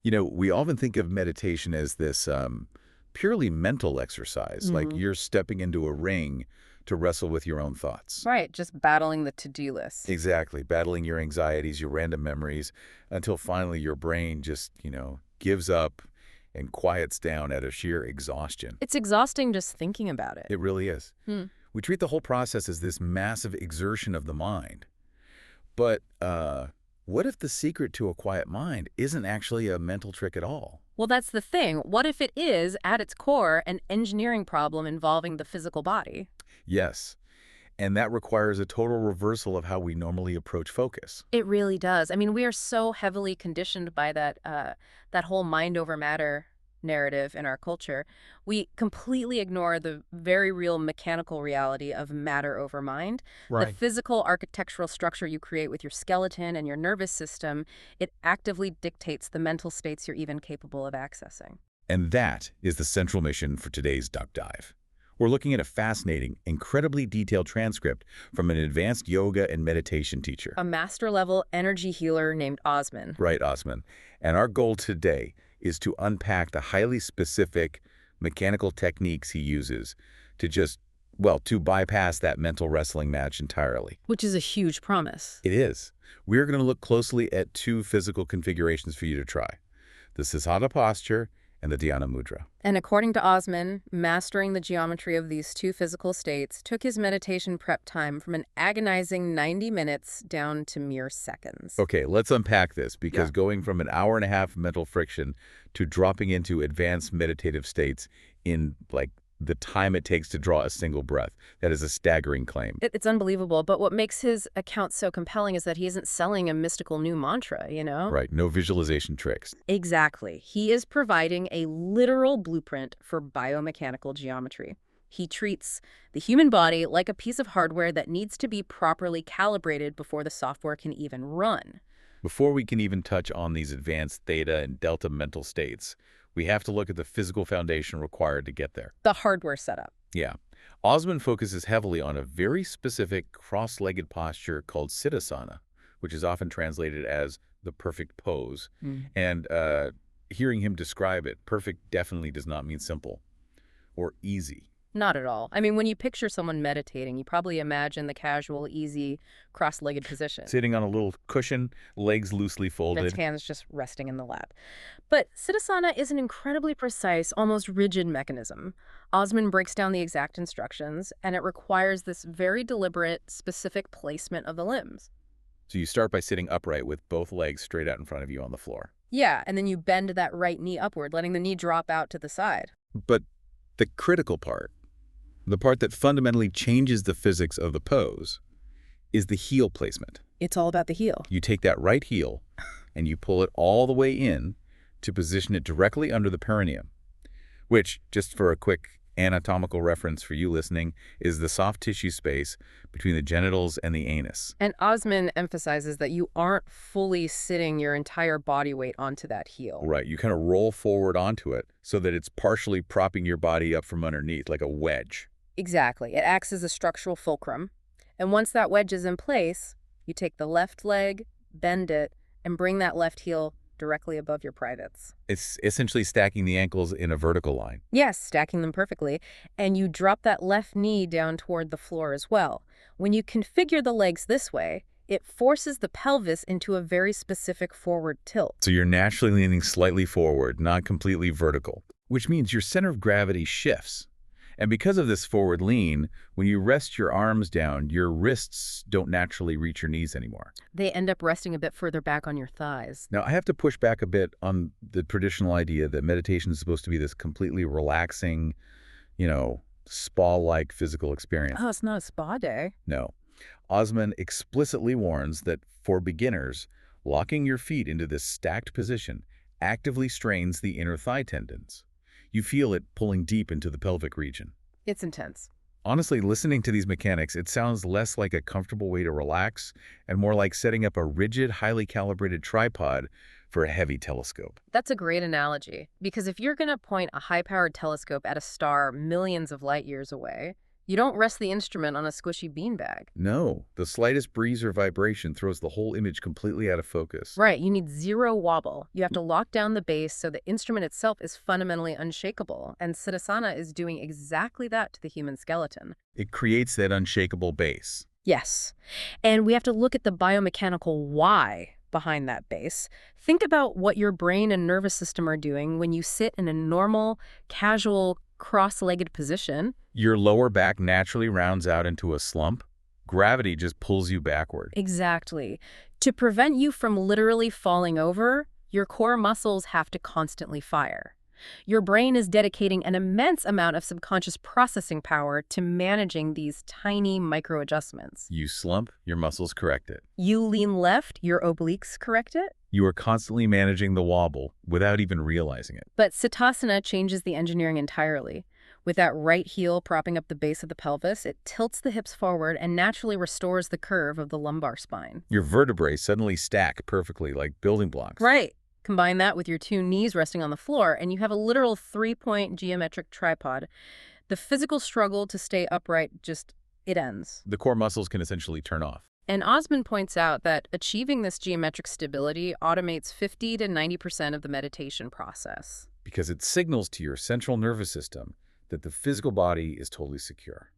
We often think of meditation as this purely mental exercise, like Hmm. you're stepping into a ring to wrestle with your own thoughts. Right, just battling the to-do list. Exactly, battling your anxieties, your random memories, until finally your brain just, gives up and quiets down out of sheer exhaustion. It's exhausting just thinking about it. It really is. Hmm. We treat the whole process as this massive exertion of the mind. But what if the secret to a quiet mind isn't actually a mental trick at all? Well, that's the thing. What if it is, at its core, an engineering problem involving the physical body? Yes, and that requires a total reversal of how we normally approach focus. It really does. I mean, we are so heavily conditioned by that whole mind over matter narrative in our culture. We completely ignore the very real mechanical reality of matter over mind. The Right. physical architectural structure you create with your skeleton and your nervous system, it actively dictates the mental states you're even capable of accessing. And that is the central mission for today's Duck Dive. We're looking at a fascinating, incredibly detailed transcript from an advanced yoga and meditation teacher. A master level energy healer named Osman. Right, Osman. And our goal today is to unpack the highly specific mechanical techniques he uses to to bypass that mental wrestling match entirely. Which is a huge promise. It is. We're going to look closely at two physical configurations for you to try: the Sisada posture and the Dhyana mudra. And according to Osman, mastering the geometry of these two physical states took his meditation prep time from an agonizing 90 minutes down to mere seconds. Okay, let's unpack this, because Yeah. going from an hour and a half mental friction to dropping into advanced meditative states in the time it takes to draw a single breath, that is a staggering claim. It's unbelievable, but what makes his account so compelling is that he isn't selling a mystical new mantra. Right, no visualization tricks. Exactly. He is providing a literal blueprint for biomechanical geometry. He treats the human body like a piece of hardware that needs to be properly calibrated before the software can even run. Before we can even touch on these advanced theta and delta mental states, we have to look at the physical foundation required to get there. The hardware setup. Yeah. Osman focuses heavily on a very specific cross-legged posture called Siddhasana, which is often translated as the perfect pose. And hearing him describe it, perfect definitely does not mean simple or easy. Not at all. I mean, when you picture someone meditating, you probably imagine the casual, easy, cross-legged position. Sitting on a little cushion, legs loosely Its folded. hands just resting in the lap. But Siddhasana is an incredibly precise, almost rigid mechanism. Osman breaks down the exact instructions, and it requires this very deliberate, specific placement of the limbs. So you start by sitting upright with both legs straight out in front of you on the floor. Yeah, and then you bend that right knee upward, letting the knee drop out to the side. But the critical part, the part that fundamentally changes the physics of the pose, is the heel placement. It's all about the heel. You take that right heel and you pull it all the way in to position it directly under the perineum, which, just for a quick anatomical reference for you listening, is the soft tissue space between the genitals and the anus. And Osman emphasizes that you aren't fully sitting your entire body weight onto that heel. Right, you kind of roll forward onto it so that it's partially propping your body up from underneath, like a wedge. Exactly. It acts as a structural fulcrum. And once that wedge is in place, you take the left leg, bend it, and bring that left heel directly above your privates. It's essentially stacking the ankles in a vertical line. Yes, stacking them perfectly. And you drop that left knee down toward the floor as well. When you configure the legs this way, it forces the pelvis into a very specific forward tilt. So you're naturally leaning slightly forward, not completely vertical, which means your center of gravity shifts. And because of this forward lean, when you rest your arms down, your wrists don't naturally reach your knees anymore. They end up resting a bit further back on your thighs. Now, I have to push back a bit on the traditional idea that meditation is supposed to be this completely relaxing, spa-like physical experience. Oh, it's not a spa day. No. Osman explicitly warns that for beginners, locking your feet into this stacked position actively strains the inner thigh tendons. You feel it pulling deep into the pelvic region. It's intense. Honestly, listening to these mechanics, it sounds less like a comfortable way to relax and more like setting up a rigid, highly calibrated tripod for a heavy telescope. That's a great analogy, because if you're going to point a high-powered telescope at a star millions of light years away, You don't rest the instrument on a squishy beanbag. No, the slightest breeze or vibration throws the whole image completely out of focus. Right, you need zero wobble. You have to lock down the base so the instrument itself is fundamentally unshakable, and Siddhasana is doing exactly that to the human skeleton. It creates that unshakable base. Yes, and we have to look at the biomechanical why behind that base. Think about what your brain and nervous system are doing when you sit in a normal, casual, cross-legged position. Your lower back naturally rounds out into a slump. Gravity just pulls you backward. Exactly. To prevent you from literally falling over, your core muscles have to constantly fire. Your brain is dedicating an immense amount of subconscious processing power to managing these tiny micro-adjustments. You slump, your muscles correct it. You lean left, your obliques correct it. You are constantly managing the wobble without even realizing it. But Siddhasana changes the engineering entirely. With that right heel propping up the base of the pelvis, it tilts the hips forward and naturally restores the curve of the lumbar spine. Your vertebrae suddenly stack perfectly like building blocks. Right. Combine that with your two knees resting on the floor, and you have a literal three-point geometric tripod. The physical struggle to stay upright it ends. The core muscles can essentially turn off. And Osman points out that achieving this geometric stability automates 50 to 90% of the meditation process. Because it signals to your central nervous system that the physical body is totally secure,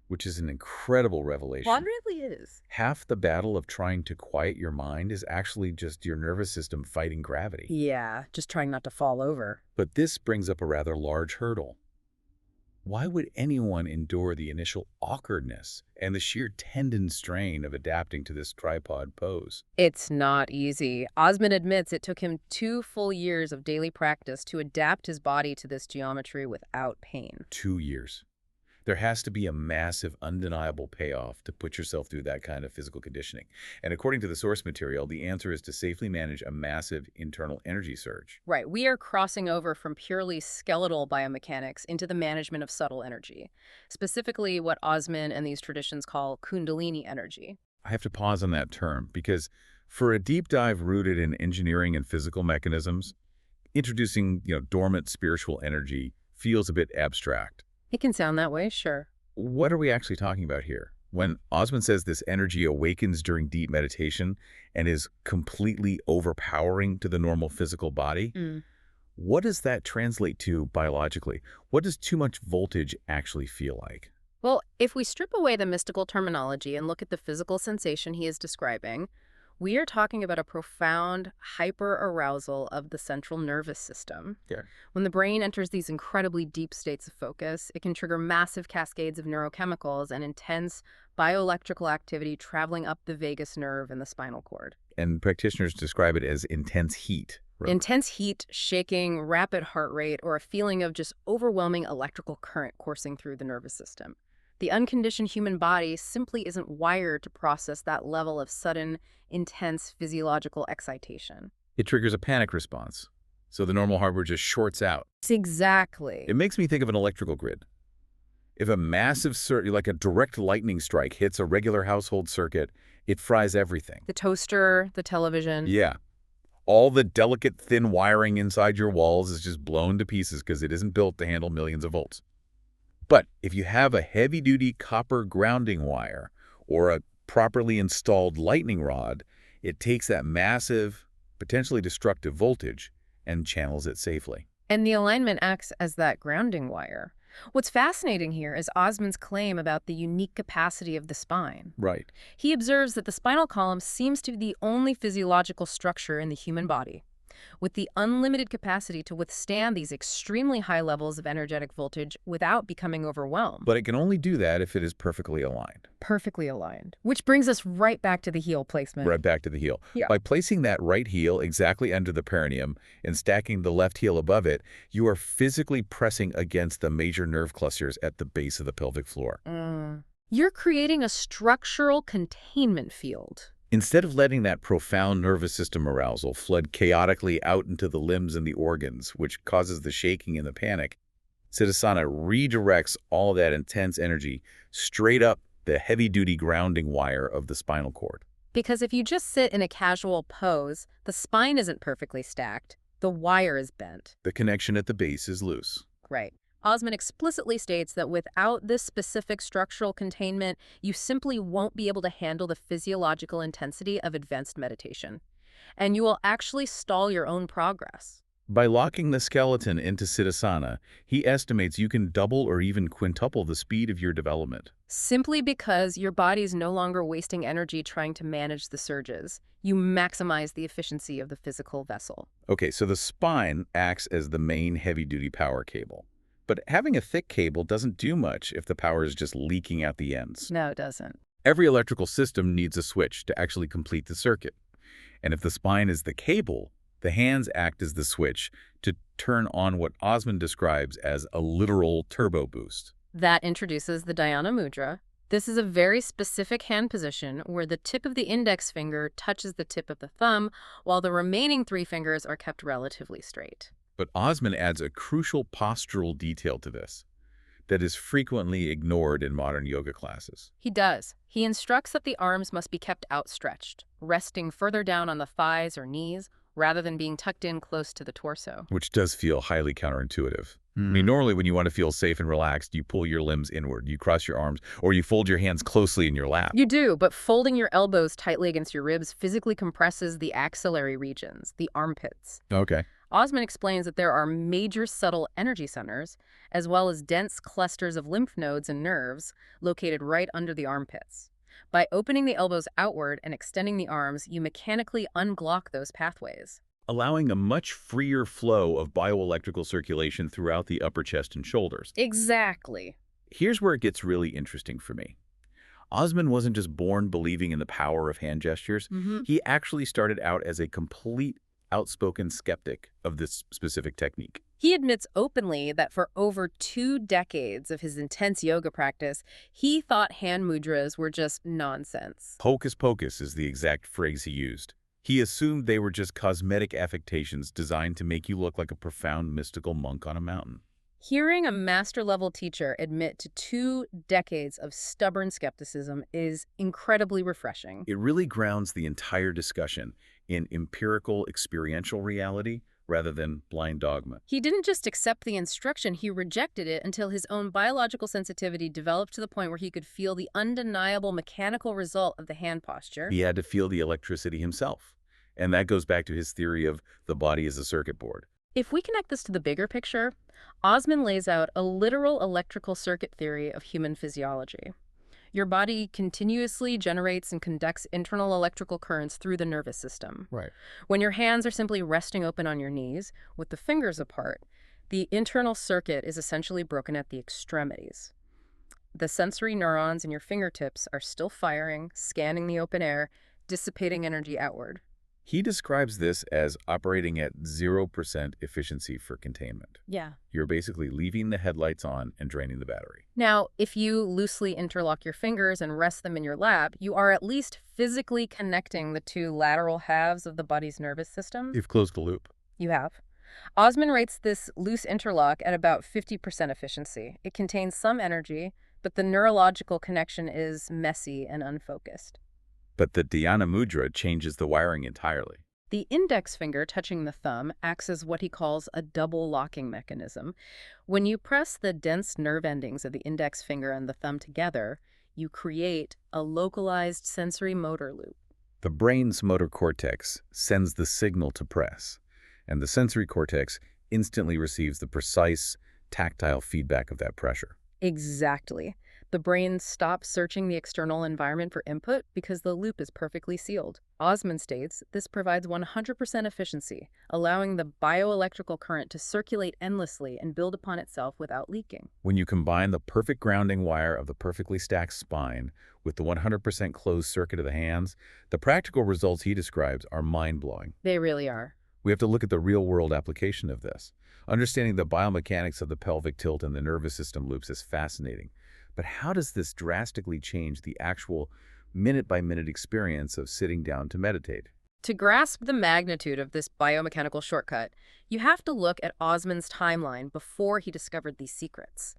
which is an incredible revelation. Well, it really is. Half the battle of trying to quiet your mind is actually just your nervous system fighting gravity. Yeah, just trying not to fall over. But this brings up a rather large hurdle. Why would anyone endure the initial awkwardness and the sheer tendon strain of adapting to this tripod pose? It's not easy. Osman admits it took him 2 full years of daily practice to adapt his body to this geometry without pain. 2 years. There has to be a massive, undeniable payoff to put yourself through that kind of physical conditioning. And according to the source material, the answer is to safely manage a massive internal energy surge. Right, we are crossing over from purely skeletal biomechanics into the management of subtle energy, specifically what Osman and these traditions call Kundalini energy. I have to pause on that term because for a deep dive rooted in engineering and physical mechanisms, introducing, dormant spiritual energy feels a bit abstract. It can sound that way, sure. What are we actually talking about here? When Osman says this energy awakens during deep meditation and is completely overpowering to the normal physical body, what does that translate to biologically? What does too much voltage actually feel like? Well, if we strip away the mystical terminology and look at the physical sensation he is describing, we are talking about a profound hyperarousal of the central nervous system. Yeah. When the brain enters these incredibly deep states of focus, it can trigger massive cascades of neurochemicals and intense bioelectrical activity traveling up the vagus nerve and the spinal cord. And practitioners describe it as intense heat. Right? Intense heat, shaking, rapid heart rate, or a feeling of just overwhelming electrical current coursing through the nervous system. The unconditioned human body simply isn't wired to process that level of sudden, intense physiological excitation. It triggers a panic response, so the normal hardware just shorts out. Exactly. It makes me think of an electrical grid. If a massive like a direct lightning strike hits a regular household circuit, it fries everything. The toaster, the television. Yeah. All the delicate, thin wiring inside your walls is just blown to pieces because it isn't built to handle millions of volts. But if you have a heavy-duty copper grounding wire or a properly installed lightning rod, it takes that massive, potentially destructive voltage and channels it safely. And the alignment acts as that grounding wire. What's fascinating here is Osman's claim about the unique capacity of the spine. Right. He observes that the spinal column seems to be the only physiological structure in the human body with the unlimited capacity to withstand these extremely high levels of energetic voltage without becoming overwhelmed. But it can only do that if it is perfectly aligned. Perfectly aligned. Which brings us right back to the heel placement. Right back to the heel. Yeah. By placing that right heel exactly under the perineum and stacking the left heel above it, you are physically pressing against the major nerve clusters at the base of the pelvic floor. You're creating a structural containment field. Instead of letting that profound nervous system arousal flood chaotically out into the limbs and the organs, which causes the shaking and the panic, Siddhasana redirects all of that intense energy straight up the heavy-duty grounding wire of the spinal cord. Because if you just sit in a casual pose, the spine isn't perfectly stacked. The wire is bent. The connection at the base is loose. Right. Osman explicitly states that without this specific structural containment, you simply won't be able to handle the physiological intensity of advanced meditation. And you will actually stall your own progress. By locking the skeleton into Siddhasana, he estimates you can double or even quintuple the speed of your development. Simply because your body is no longer wasting energy trying to manage the surges. You maximize the efficiency of the physical vessel. Okay, so the spine acts as the main heavy-duty power cable. But having a thick cable doesn't do much if the power is just leaking out the ends. No, it doesn't. Every electrical system needs a switch to actually complete the circuit. And if the spine is the cable, the hands act as the switch to turn on what Osman describes as a literal turbo boost. That introduces the Dhyana Mudra. This is a very specific hand position where the tip of the index finger touches the tip of the thumb, while the remaining three fingers are kept relatively straight. But Osman adds a crucial postural detail to this that is frequently ignored in modern yoga classes. He does. He instructs that the arms must be kept outstretched, resting further down on the thighs or knees, rather than being tucked in close to the torso. Which does feel highly counterintuitive. I mean, normally when you want to feel safe and relaxed, you pull your limbs inward, you cross your arms, or you fold your hands closely in your lap. You do, but folding your elbows tightly against your ribs physically compresses the axillary regions, the armpits. Okay. Osman explains that there are major subtle energy centers, as well as dense clusters of lymph nodes and nerves located right under the armpits. By opening the elbows outward and extending the arms, you mechanically unblock those pathways, Allowing a much freer flow of bioelectrical circulation throughout the upper chest and shoulders. Exactly. Here's where it gets really interesting for me. Osman wasn't just born believing in the power of hand gestures. He actually started out as a complete outspoken skeptic of this specific technique. He admits openly that for over 2 decades of his intense yoga practice, he thought hand mudras were just nonsense. Hocus pocus is the exact phrase he used. He assumed they were just cosmetic affectations designed to make you look like a profound mystical monk on a mountain. Hearing a master-level teacher admit to 2 decades of stubborn skepticism is incredibly refreshing. It really grounds the entire discussion in empirical experiential reality rather than blind dogma. He didn't just accept the instruction, he rejected it until his own biological sensitivity developed to the point where he could feel the undeniable mechanical result of the hand posture. He had to feel the electricity himself. And that goes back to his theory of the body as a circuit board. If we connect this to the bigger picture, Osman lays out a literal electrical circuit theory of human physiology. Your body continuously generates and conducts internal electrical currents through the nervous system. Right. When your hands are simply resting open on your knees, with the fingers apart, the internal circuit is essentially broken at the extremities. The sensory neurons in your fingertips are still firing, scanning the open air, dissipating energy outward. He describes this as operating at 0% efficiency for containment. Yeah. You're basically leaving the headlights on and draining the battery. Now, if you loosely interlock your fingers and rest them in your lap, you are at least physically connecting the 2 lateral halves of the body's nervous system. You've closed the loop. You have. Osman rates this loose interlock at about 50% efficiency. It contains some energy, but the neurological connection is messy and unfocused. But the Dhyana Mudra changes the wiring entirely. The index finger touching the thumb acts as what he calls a double locking mechanism. When you press the dense nerve endings of the index finger and the thumb together, you create a localized sensory motor loop. The brain's motor cortex sends the signal to press, and the sensory cortex instantly receives the precise, tactile feedback of that pressure. Exactly. The brain stops searching the external environment for input because the loop is perfectly sealed. Osman states this provides 100% efficiency, allowing the bioelectrical current to circulate endlessly and build upon itself without leaking. When you combine the perfect grounding wire of the perfectly stacked spine with the 100% closed circuit of the hands, the practical results he describes are mind-blowing. They really are. We have to look at the real-world application of this. Understanding the biomechanics of the pelvic tilt and the nervous system loops is fascinating. But how does this drastically change the actual minute-by-minute experience of sitting down to meditate? To grasp the magnitude of this biomechanical shortcut, you have to look at Osman's timeline before he discovered these secrets.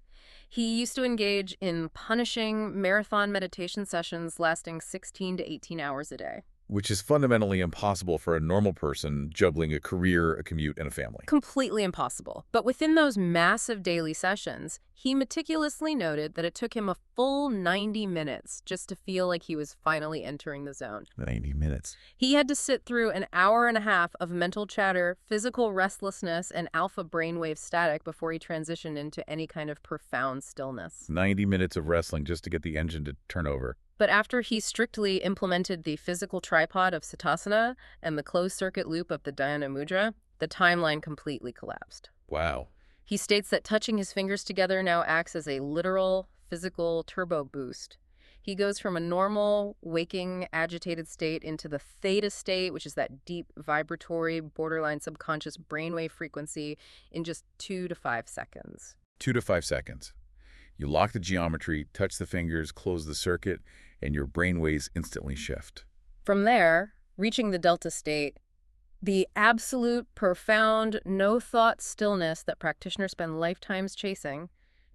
He used to engage in punishing marathon meditation sessions lasting 16 to 18 hours a day. which is fundamentally impossible for a normal person juggling a career, a commute, and a family. Completely impossible. But within those massive daily sessions, he meticulously noted that it took him a full 90 minutes just to feel like he was finally entering the zone. 90 minutes. He had to sit through an hour and a half of mental chatter, physical restlessness, and alpha brainwave static before he transitioned into any kind of profound stillness. 90 minutes of wrestling just to get the engine to turn over. But after he strictly implemented the physical tripod of Siddhasana and the closed-circuit loop of the Dhyana Mudra, the timeline completely collapsed. Wow. He states that touching his fingers together now acts as a literal, physical turbo boost. He goes from a normal, waking, agitated state into the theta state, which is that deep, vibratory, borderline subconscious brainwave frequency, in just 2 to 5 seconds. 2 to 5 seconds. You lock the geometry, touch the fingers, close the circuit, and your brainwaves instantly shift. From there, reaching the delta state, the absolute, profound, no-thought stillness that practitioners spend lifetimes chasing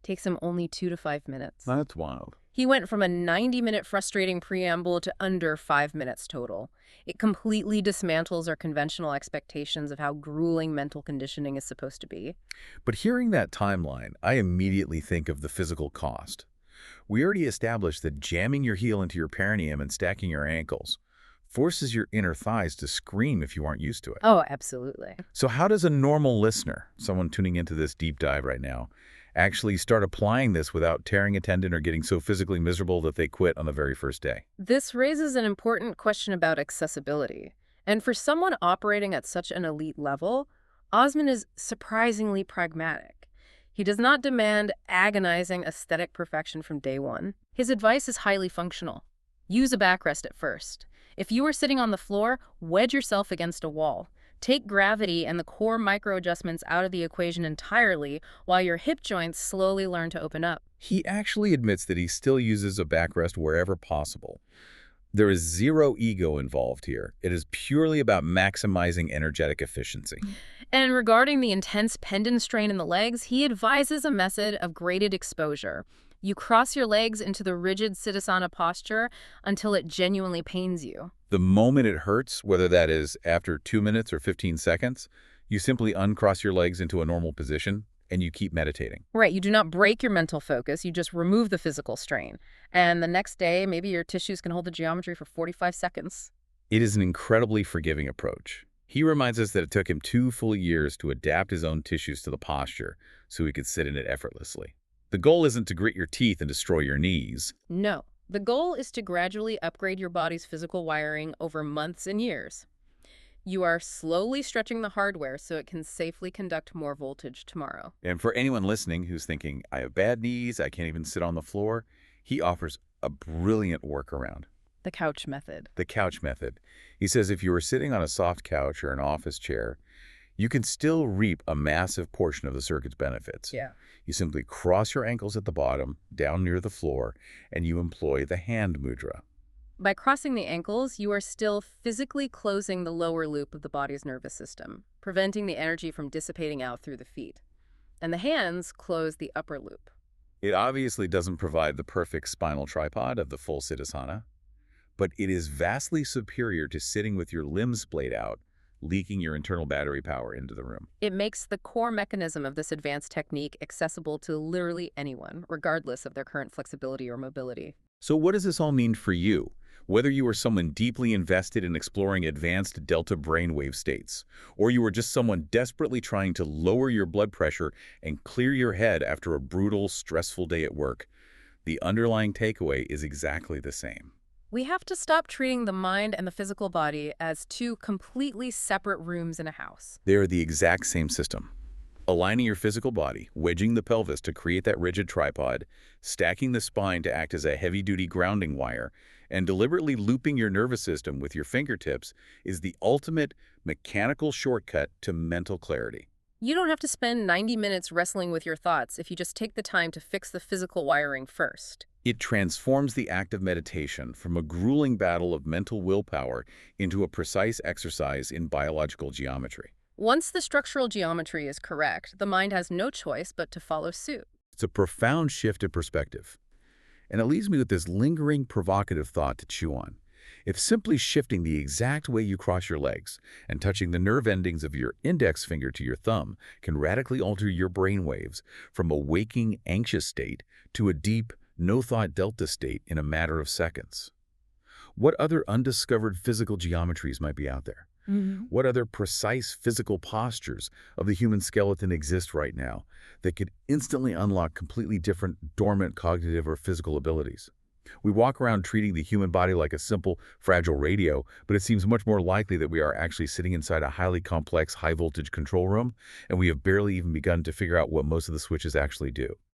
takes him only 2 to 5 minutes. That's wild. He went from a 90-minute frustrating preamble to under 5 minutes total. It completely dismantles our conventional expectations of how grueling mental conditioning is supposed to be. But hearing that timeline, I immediately think of the physical cost. We already established that jamming your heel into your perineum and stacking your ankles forces your inner thighs to scream if you aren't used to it. Oh, absolutely. So how does a normal listener, someone tuning into this deep dive right now, actually start applying this without tearing a tendon or getting so physically miserable that they quit on the very first day? This raises an important question about accessibility. And for someone operating at such an elite level, Osman is surprisingly pragmatic. He does not demand agonizing aesthetic perfection from day one. His advice is highly functional. Use a backrest at first. If you are sitting on the floor, wedge yourself against a wall. Take gravity and the core micro-adjustments out of the equation entirely while your hip joints slowly learn to open up. He actually admits that he still uses a backrest wherever possible. There is zero ego involved here. It is purely about maximizing energetic efficiency. And regarding the intense tendon strain in the legs, he advises a method of graded exposure. You cross your legs into the rigid Siddhasana posture until it genuinely pains you. The moment it hurts, whether that is after 2 minutes or 15 seconds, you simply uncross your legs into a normal position and you keep meditating. Right, you do not break your mental focus, you just remove the physical strain. And the next day, maybe your tissues can hold the geometry for 45 seconds. It is an incredibly forgiving approach. He reminds us that it took him 2 full years to adapt his own tissues to the posture so he could sit in it effortlessly. The goal isn't to grit your teeth and destroy your knees. No, the goal is to gradually upgrade your body's physical wiring over months and years. You are slowly stretching the hardware so it can safely conduct more voltage tomorrow. And for anyone listening who's thinking, I have bad knees, I can't even sit on the floor, he offers a brilliant workaround. The couch method. The couch method. He says if you were sitting on a soft couch or an office chair, you can still reap a massive portion of the circuit's benefits. Yeah. You simply cross your ankles at the bottom, down near the floor, and you employ the hand mudra. By crossing the ankles, you are still physically closing the lower loop of the body's nervous system, preventing the energy from dissipating out through the feet. And the hands close the upper loop. It obviously doesn't provide the perfect spinal tripod of the full Siddhasana, but it is vastly superior to sitting with your limbs splayed out, leaking your internal battery power into the room. It makes the core mechanism of this advanced technique accessible to literally anyone, regardless of their current flexibility or mobility. So what does this all mean for you? Whether you are someone deeply invested in exploring advanced delta brainwave states, or you are just someone desperately trying to lower your blood pressure and clear your head after a brutal, stressful day at work, the underlying takeaway is exactly the same. We have to stop treating the mind and the physical body as two completely separate rooms in a house. They are the exact same system. Aligning your physical body, wedging the pelvis to create that rigid tripod, stacking the spine to act as a heavy-duty grounding wire, and deliberately looping your nervous system with your fingertips is the ultimate mechanical shortcut to mental clarity. You don't have to spend 90 minutes wrestling with your thoughts if you just take the time to fix the physical wiring first. It transforms the act of meditation from a grueling battle of mental willpower into a precise exercise in biological geometry. Once the structural geometry is correct, the mind has no choice but to follow suit. It's a profound shift in perspective. And it leaves me with this lingering, provocative thought to chew on. If simply shifting the exact way you cross your legs and touching the nerve endings of your index finger to your thumb can radically alter your brain waves from a waking, anxious state to a deep, no-thought delta state in a matter of seconds. What other undiscovered physical geometries might be out there? What other precise physical postures of the human skeleton exist right now that could instantly unlock completely different dormant cognitive or physical abilities? We walk around treating the human body like a simple, fragile radio, but it seems much more likely that we are actually sitting inside a highly complex, high-voltage control room, and we have barely even begun to figure out what most of the switches actually do.